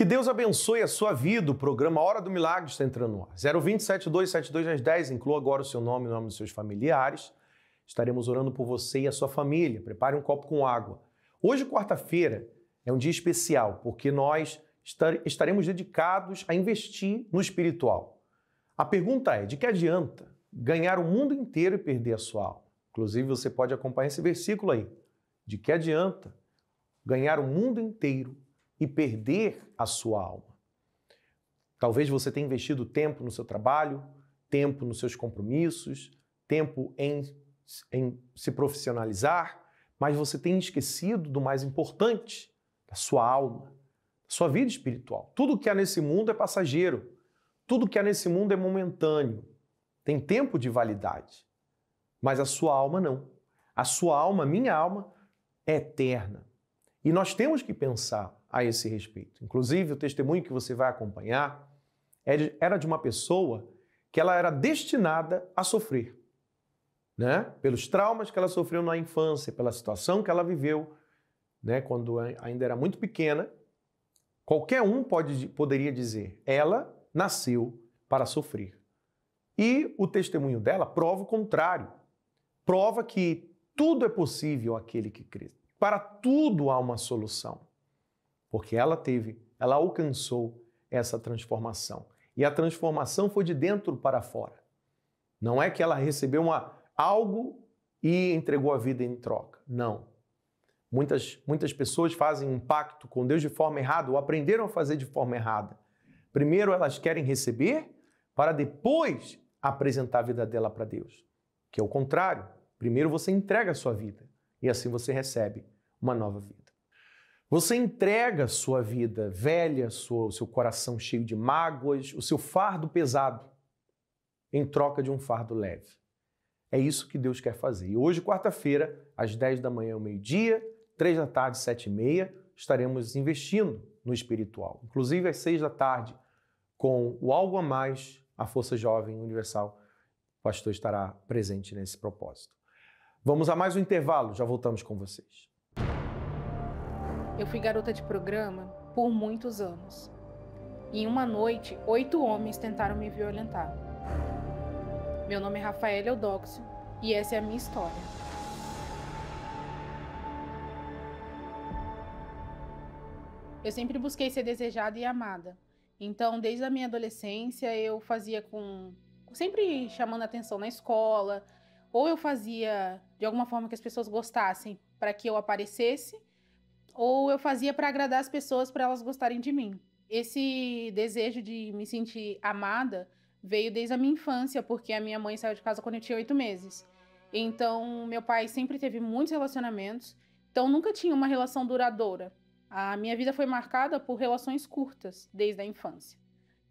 Que Deus abençoe a sua vida. O programa Hora do Milagre está entrando no ar. 020 7272 10. Inclua agora o seu nome e o nome dos seus familiares. Estaremos orando por você e a sua família. Prepare um copo com água. Hoje, quarta-feira, é um dia especial, porque nós estaremos dedicados a investir no espiritual. A pergunta é, de que adianta ganhar o mundo inteiro e perder a sua alma? Inclusive, você pode acompanhar esse versículo aí. De que adianta ganhar o mundo inteiro e perder a sua alma? Talvez você tenha investido tempo no seu trabalho, tempo nos seus compromissos, tempo em se profissionalizar, mas você tem esquecido do mais importante, da sua alma, da sua vida espiritual. Tudo que há nesse mundo é passageiro, tudo que há nesse mundo é momentâneo, tem tempo de validade, mas a sua alma não. A sua alma, minha alma, é eterna. E nós temos que pensar a esse respeito. Inclusive, o testemunho que você vai acompanhar era de uma pessoa que ela era destinada a sofrer, né? Pelos traumas que ela sofreu na infância, pela situação que ela viveu, né? Quando ainda era muito pequena. Qualquer um poderia dizer, ela nasceu para sofrer. E o testemunho dela prova o contrário. Prova que tudo é possível àquele que crê. Para tudo há uma solução. Porque ela alcançou essa transformação. E a transformação foi de dentro para fora. Não é que ela recebeu algo e entregou a vida em troca. Não. Muitas pessoas fazem um pacto com Deus de forma errada ou aprenderam a fazer de forma errada. Primeiro elas querem receber para depois apresentar a vida dela para Deus. Que é o contrário. Primeiro você entrega a sua vida e assim você recebe uma nova vida. Você entrega a sua vida velha, o seu coração cheio de mágoas, o seu fardo pesado, em troca de um fardo leve. É isso que Deus quer fazer. E hoje, quarta-feira, às 10 da manhã ao meio-dia, 3 da tarde, 7h30, estaremos investindo no espiritual. Inclusive, às 6 da tarde, com o Algo a Mais, a Força Jovem Universal, o pastor estará presente nesse propósito. Vamos a mais um intervalo, já voltamos com vocês. Eu fui garota de programa por muitos anos. Em uma noite, 8 homens tentaram me violentar. Meu nome é Rafaela Eudóxio e essa é a minha história. Eu sempre busquei ser desejada e amada. Então, desde a minha adolescência, eu fazia sempre chamando atenção na escola, ou eu fazia de alguma forma que as pessoas gostassem para que eu aparecesse, ou eu fazia para agradar as pessoas, para elas gostarem de mim. Esse desejo de me sentir amada veio desde a minha infância, porque a minha mãe saiu de casa quando eu tinha 8 meses. Então, meu pai sempre teve muitos relacionamentos, então nunca tinha uma relação duradoura. A minha vida foi marcada por relações curtas, desde a infância.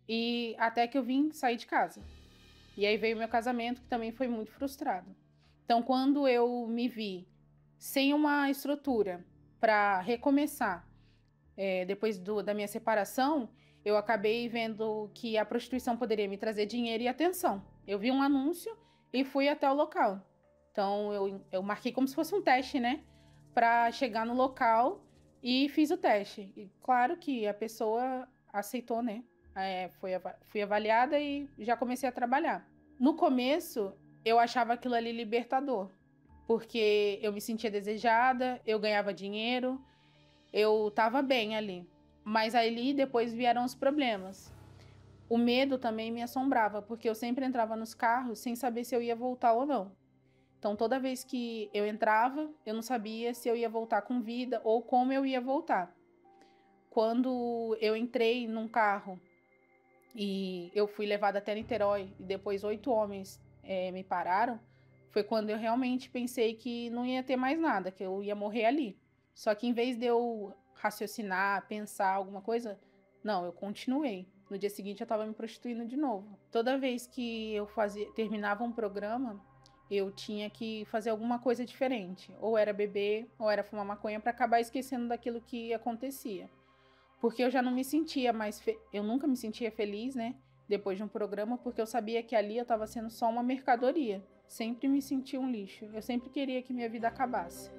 E até que eu vim sair de casa. E aí veio o meu casamento, que também foi muito frustrado. Então, quando eu me vi sem uma estrutura para recomeçar, depois da minha separação, eu acabei vendo que a prostituição poderia me trazer dinheiro e atenção. Eu vi um anúncio e fui até o local. Então, eu marquei como se fosse um teste, né? Para chegar no local e fiz o teste. E claro que a pessoa aceitou, né? Fui avaliada e já comecei a trabalhar. No começo, eu achava aquilo ali libertador, porque eu me sentia desejada, eu ganhava dinheiro, eu estava bem ali. Mas ali depois vieram os problemas. O medo também me assombrava, porque eu sempre entrava nos carros sem saber se eu ia voltar ou não. Então, toda vez que eu entrava, eu não sabia se eu ia voltar com vida ou como eu ia voltar. Quando eu entrei num carro e eu fui levada até Niterói e depois 8 homens me pararam, foi quando eu realmente pensei que não ia ter mais nada, que eu ia morrer ali. Só que em vez de eu raciocinar, pensar alguma coisa, não, eu continuei. No dia seguinte eu estava me prostituindo de novo. Toda vez que eu terminava um programa, eu tinha que fazer alguma coisa diferente. Ou era beber, ou era fumar maconha para acabar esquecendo daquilo que acontecia. Porque eu já não me sentia mais... Eu nunca me sentia feliz, né? Depois de um programa, porque eu sabia que ali eu estava sendo só uma mercadoria. Sempre me sentia um lixo. Eu sempre queria que minha vida acabasse.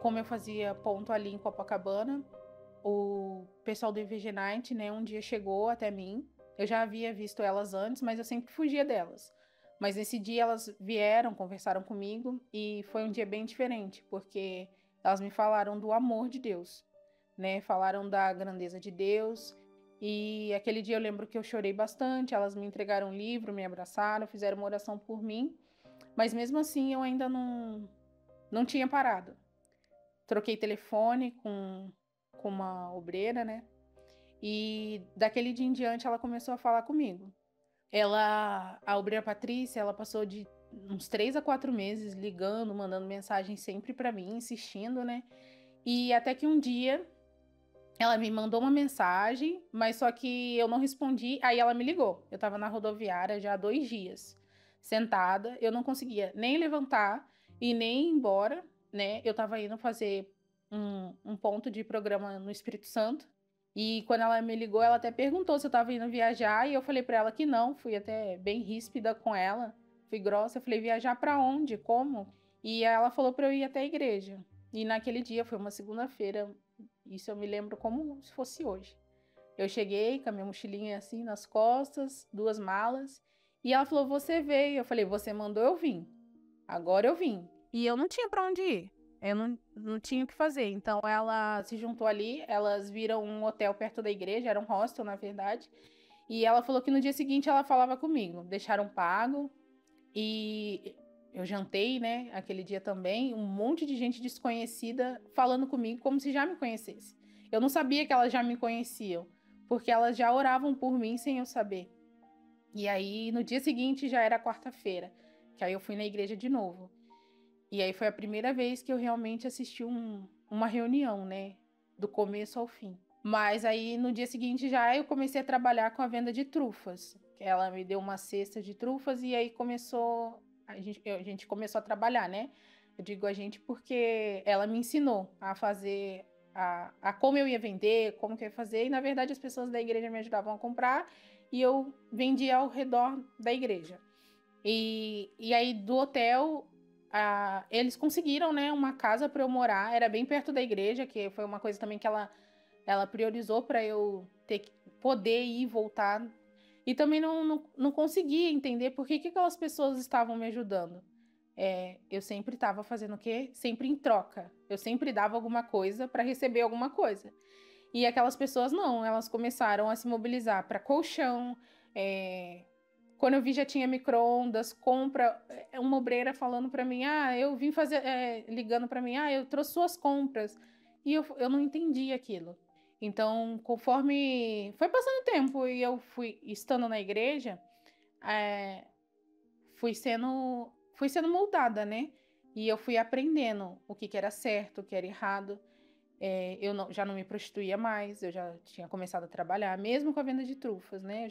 como eu fazia ponto ali em Copacabana, o pessoal do IVG Night, né, um dia chegou até mim. Eu já havia visto elas antes, mas eu sempre fugia delas. Mas nesse dia elas vieram, conversaram comigo e foi um dia bem diferente, porque elas me falaram do amor de Deus, né? Falaram da grandeza de Deus. E aquele dia eu lembro que eu chorei bastante, elas me entregaram um livro, me abraçaram, fizeram uma oração por mim. Mas mesmo assim eu ainda não tinha parado. Troquei telefone com uma obreira, né? E daquele dia em diante ela começou a falar comigo. A obreira Patrícia, ela passou de uns 3 a 4 meses ligando, mandando mensagem sempre pra mim, insistindo, né? E até que um dia ela me mandou uma mensagem, mas só que eu não respondi, aí ela me ligou. Eu tava na rodoviária já há 2 dias, sentada, eu não conseguia nem levantar e nem ir embora, né? Eu tava indo fazer um ponto de programa no Espírito Santo. E quando ela me ligou, ela até perguntou se eu tava indo viajar, e eu falei pra ela que não, fui até bem ríspida com ela, fui grossa, eu falei, viajar pra onde, como? E ela falou pra eu ir até a igreja. E naquele dia, foi uma segunda-feira, isso eu me lembro como se fosse hoje. Eu cheguei com a minha mochilinha assim nas costas, 2 malas, e ela falou, você veio. Eu falei, você mandou eu vim, agora eu vim. E eu não tinha pra onde ir. Eu não tinha o que fazer. Então ela se juntou ali, elas viram um hotel perto da igreja, era um hostel, na verdade. E ela falou que no dia seguinte ela falava comigo. Deixaram pago e eu jantei, né, aquele dia também, um monte de gente desconhecida falando comigo como se já me conhecesse. Eu não sabia que elas já me conheciam, porque elas já oravam por mim sem eu saber. E aí no dia seguinte já era quarta-feira, que aí eu fui na igreja de novo. E aí foi a primeira vez que eu realmente assisti uma reunião, né? Do começo ao fim. Mas aí no dia seguinte já eu comecei a trabalhar com a venda de trufas. Ela me deu uma cesta de trufas e aí a gente começou a trabalhar, né? Eu digo a gente porque ela me ensinou a fazer, a como eu ia vender, como que eu ia fazer. E na verdade as pessoas da igreja me ajudavam a comprar e eu vendia ao redor da igreja. E aí do hotel eles conseguiram, né, uma casa para eu morar, era bem perto da igreja, que foi uma coisa também que ela priorizou para eu poder ir e voltar. E também não conseguia entender por que aquelas pessoas estavam me ajudando. Eu sempre estava fazendo o quê? Sempre em troca. Eu sempre dava alguma coisa para receber alguma coisa. E aquelas pessoas não, elas começaram a se mobilizar para colchão, quando eu vi já tinha micro-ondas, compra, uma obreira falando para mim, eu vim fazer, ligando para mim, eu trouxe suas compras. E eu não entendi aquilo. Então, conforme foi passando o tempo e eu fui estando na igreja, fui sendo moldada, né? E eu fui aprendendo o que era certo, o que era errado. Já não me prostituía mais, eu já tinha começado a trabalhar, mesmo com a venda de trufas, né?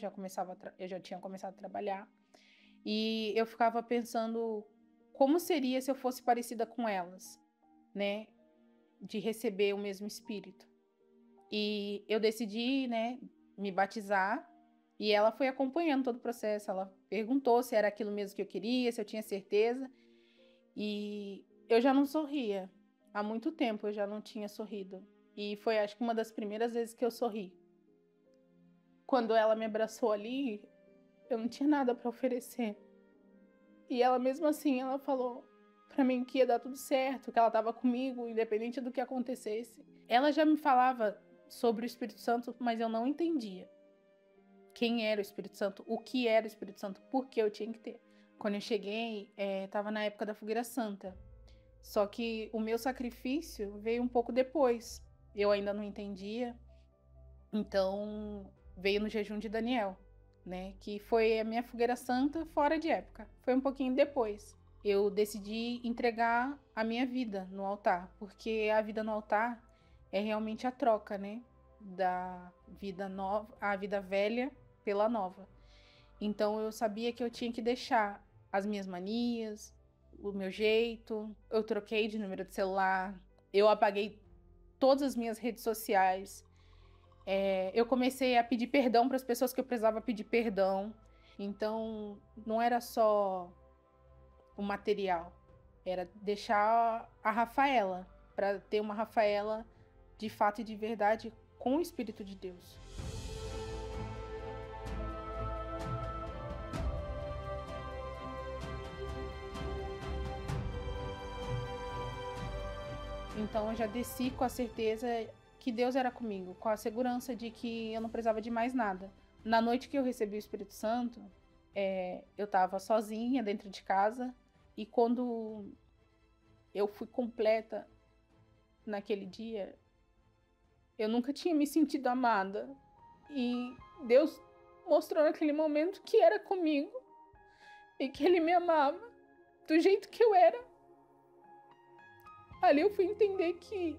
Eu já tinha começado a trabalhar. E eu ficava pensando como seria se eu fosse parecida com elas, né? De receber o mesmo espírito. E eu decidi, né, me batizar. E ela foi acompanhando todo o processo. Ela perguntou se era aquilo mesmo que eu queria, se eu tinha certeza. E eu já não sorria. Há muito tempo eu já não tinha sorrido. E foi, acho que, uma das primeiras vezes que eu sorri. Quando ela me abraçou ali, eu não tinha nada para oferecer. E ela, mesmo assim, ela falou para mim que ia dar tudo certo, que ela estava comigo, independente do que acontecesse. Ela já me falava sobre o Espírito Santo, mas eu não entendia quem era o Espírito Santo, o que era o Espírito Santo, por que eu tinha que ter. Quando eu cheguei, estava na época da Fogueira Santa. Só que o meu sacrifício veio um pouco depois. Eu ainda não entendia. Então, veio no jejum de Daniel, né? Que foi a minha Fogueira Santa fora de época. Foi um pouquinho depois. Eu decidi entregar a minha vida no altar, porque a vida no altar é realmente a troca, né? Da vida nova, a vida velha pela nova. Então eu sabia que eu tinha que deixar as minhas manias, o meu jeito. Eu troquei de número de celular, eu apaguei todas as minhas redes sociais. Eu comecei a pedir perdão para as pessoas que eu precisava pedir perdão. Então não era só o material, era deixar a Rafaela para ter uma Rafaela de fato e de verdade com o Espírito de Deus. Então eu já desci com a certeza que Deus era comigo, com a segurança de que eu não precisava de mais nada. Na noite que eu recebi o Espírito Santo, eu estava sozinha dentro de casa, e quando eu fui completa naquele dia, eu nunca tinha me sentido amada. E Deus mostrou naquele momento que era comigo e que Ele me amava do jeito que eu era. Ali eu fui entender que,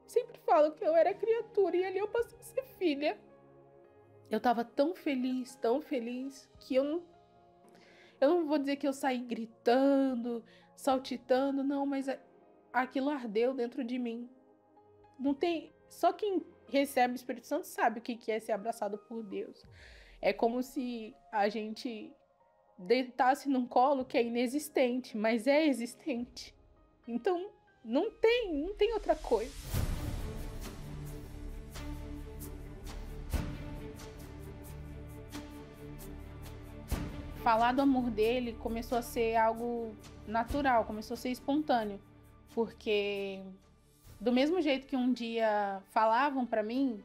sempre falo que eu era criatura, e ali eu passei a ser filha. Eu tava tão feliz, que eu não vou dizer que eu saí gritando, saltitando, não, mas aquilo ardeu dentro de mim. Não tem, só quem recebe o Espírito Santo sabe o que é ser abraçado por Deus. É como se a gente deitasse num colo que é inexistente, mas é existente. Então, não tem outra coisa. Falar do amor dele começou a ser algo natural, começou a ser espontâneo, porque do mesmo jeito que um dia falavam para mim,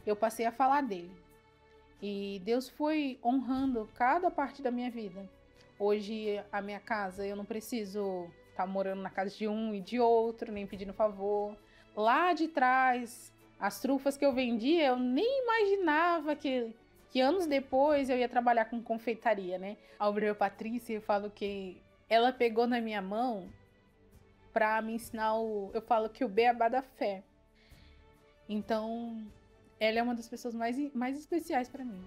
eu passei a falar dele. E Deus foi honrando cada parte da minha vida. Hoje, a minha casa, eu não preciso estar morando na casa de um e de outro, nem pedindo favor. Lá de trás, as trufas que eu vendia, eu nem imaginava que anos depois eu ia trabalhar com confeitaria, né? A obreira Patrícia, eu falo que ela pegou na minha mão para me ensinar eu falo que o beabá da fé. Então, ela é uma das pessoas mais especiais para mim.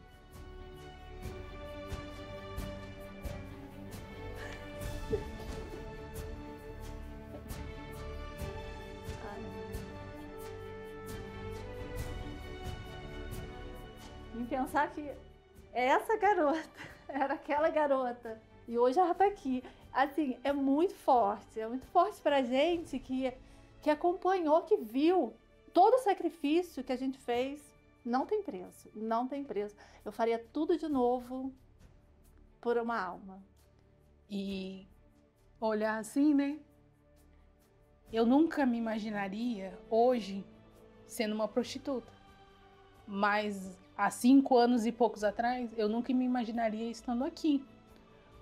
Em pensar que essa garota era aquela garota e hoje ela tá aqui. Assim, é muito forte pra gente que acompanhou, que viu todo o sacrifício que a gente fez. Não tem preço, não tem preço. Eu faria tudo de novo por uma alma. E olhar assim, né? Eu nunca me imaginaria hoje sendo uma prostituta. Mas há 5 anos e poucos atrás, eu nunca me imaginaria estando aqui.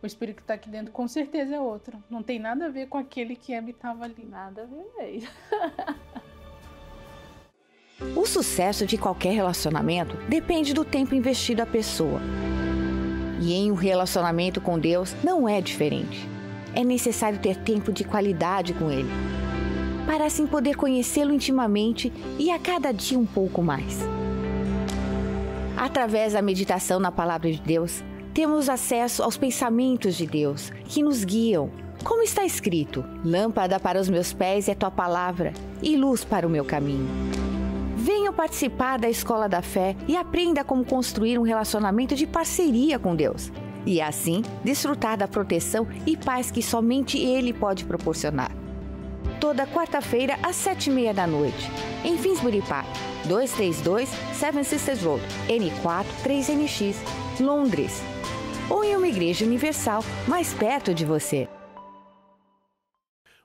O espírito que está aqui dentro com certeza é outro. Não tem nada a ver com aquele que habitava ali. Nada a ver mesmo. O sucesso de qualquer relacionamento depende do tempo investido à pessoa. E em um relacionamento com Deus não é diferente. É necessário ter tempo de qualidade com Ele, para assim poder conhecê-lo intimamente e a cada dia um pouco mais. Através da meditação na Palavra de Deus, temos acesso aos pensamentos de Deus, que nos guiam. Como está escrito, lâmpada para os meus pés é tua palavra e luz para o meu caminho. Venham participar da Escola da Fé e aprenda como construir um relacionamento de parceria com Deus. E assim, desfrutar da proteção e paz que somente Ele pode proporcionar. Toda quarta-feira, às 7h30 da noite, em Finsbury Park, 232 Seven Sisters Road, N4 3NX, Londres. Ou em uma igreja universal mais perto de você.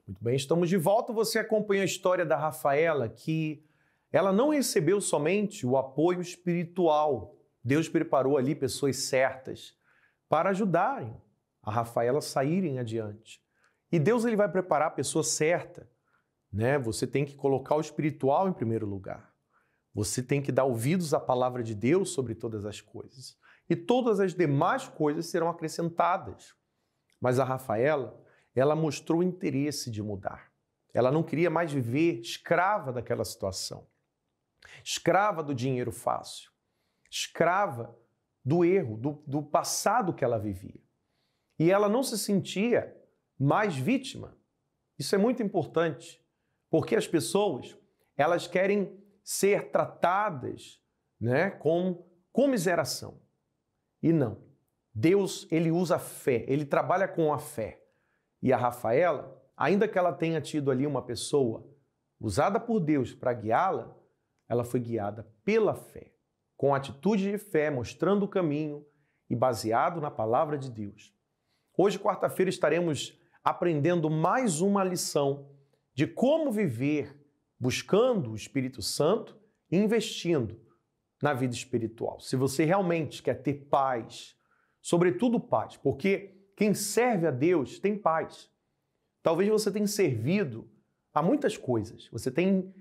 Muito bem, estamos de volta. Você acompanha a história da Rafaela, que ela não recebeu somente o apoio espiritual. Deus preparou ali pessoas certas para ajudarem a Rafaela a saírem adiante. E Deus ele vai preparar a pessoa certa, né? Você tem que colocar o espiritual em primeiro lugar. Você tem que dar ouvidos à palavra de Deus sobre todas as coisas. E todas as demais coisas serão acrescentadas. Mas a Rafaela, ela mostrou interesse de mudar. Ela não queria mais viver escrava daquela situação. Escrava do dinheiro fácil. Escrava do erro, do passado que ela vivia. E ela não se sentia mais vítima. Isso é muito importante, porque as pessoas, elas querem ser tratadas, né, com comiseração. E não. Deus, ele usa a fé, ele trabalha com a fé. E a Rafaela, ainda que ela tenha tido ali uma pessoa, usada por Deus para guiá-la, ela foi guiada pela fé, com atitude de fé, mostrando o caminho e baseado na palavra de Deus. Hoje, quarta-feira, estaremos aprendendo mais uma lição de como viver buscando o Espírito Santo e investindo na vida espiritual. Se você realmente quer ter paz, sobretudo paz, porque quem serve a Deus tem paz. Talvez você tenha servido a muitas coisas, você tem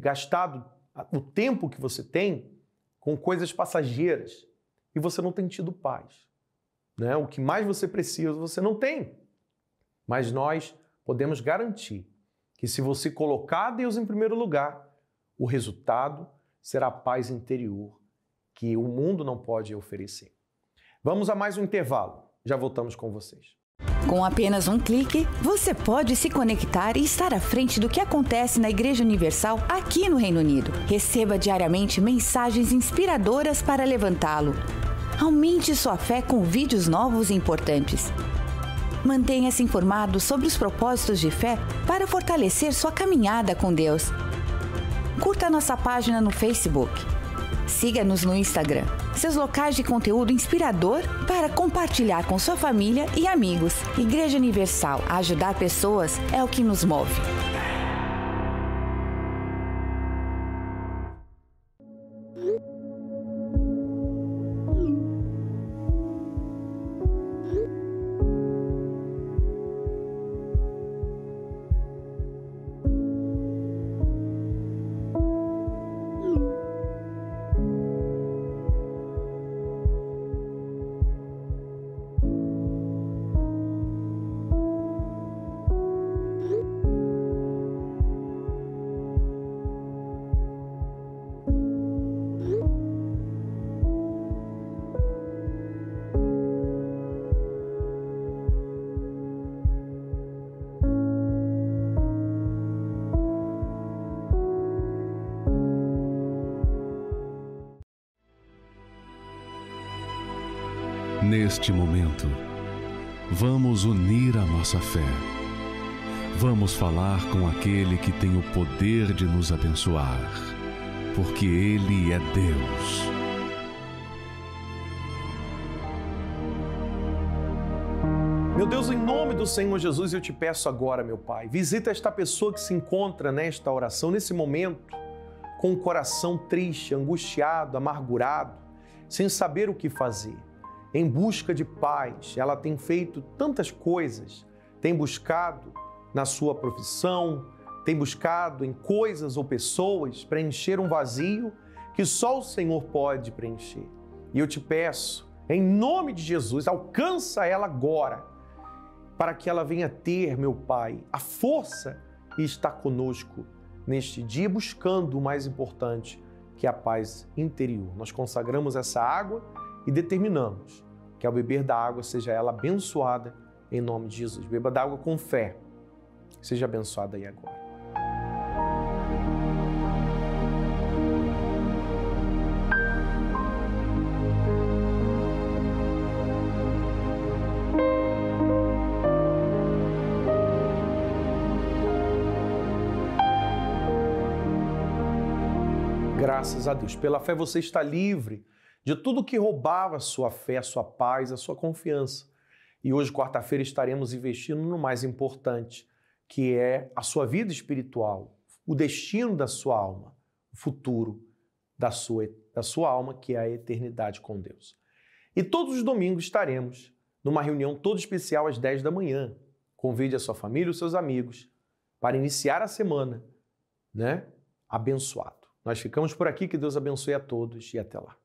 gastado o tempo que você tem com coisas passageiras e você não tem tido paz. Né? O que mais você precisa, você não tem. Mas nós podemos garantir que se você colocar Deus em primeiro lugar, o resultado será a paz interior que o mundo não pode oferecer. Vamos a mais um intervalo. Já voltamos com vocês. Com apenas um clique, você pode se conectar e estar à frente do que acontece na Igreja Universal aqui no Reino Unido. Receba diariamente mensagens inspiradoras para levantá-lo. Aumente sua fé com vídeos novos e importantes. Mantenha-se informado sobre os propósitos de fé para fortalecer sua caminhada com Deus. Curta nossa página no Facebook. Siga-nos no Instagram. Seus locais de conteúdo inspirador para compartilhar com sua família e amigos. Igreja Universal, ajudar pessoas é o que nos move. Neste momento, vamos unir a nossa fé. Vamos falar com aquele que tem o poder de nos abençoar, porque Ele é Deus. Meu Deus, em nome do Senhor Jesus, eu te peço agora, meu Pai, visita esta pessoa que se encontra nesta oração, nesse momento, com o coração triste, angustiado, amargurado, sem saber o que fazer. Em busca de paz, ela tem feito tantas coisas, tem buscado na sua profissão, tem buscado em coisas ou pessoas preencher um vazio que só o Senhor pode preencher. E eu te peço, em nome de Jesus, alcança ela agora, para que ela venha ter, meu Pai, a força e estar conosco neste dia, buscando o mais importante, que é a paz interior. Nós consagramos essa água e determinamos que ao beber da água seja ela abençoada em nome de Jesus. Beba da água com fé. Seja abençoada aí agora. Graças a Deus. Pela fé você está livre de tudo que roubava a sua fé, a sua paz, a sua confiança. E hoje, quarta-feira, estaremos investindo no mais importante, que é a sua vida espiritual, o destino da sua alma, o futuro da sua alma, que é a eternidade com Deus. E todos os domingos estaremos numa reunião toda especial às 10 da manhã. Convide a sua família e os seus amigos para iniciar a semana, abençoado. Nós ficamos por aqui, que Deus abençoe a todos e até lá.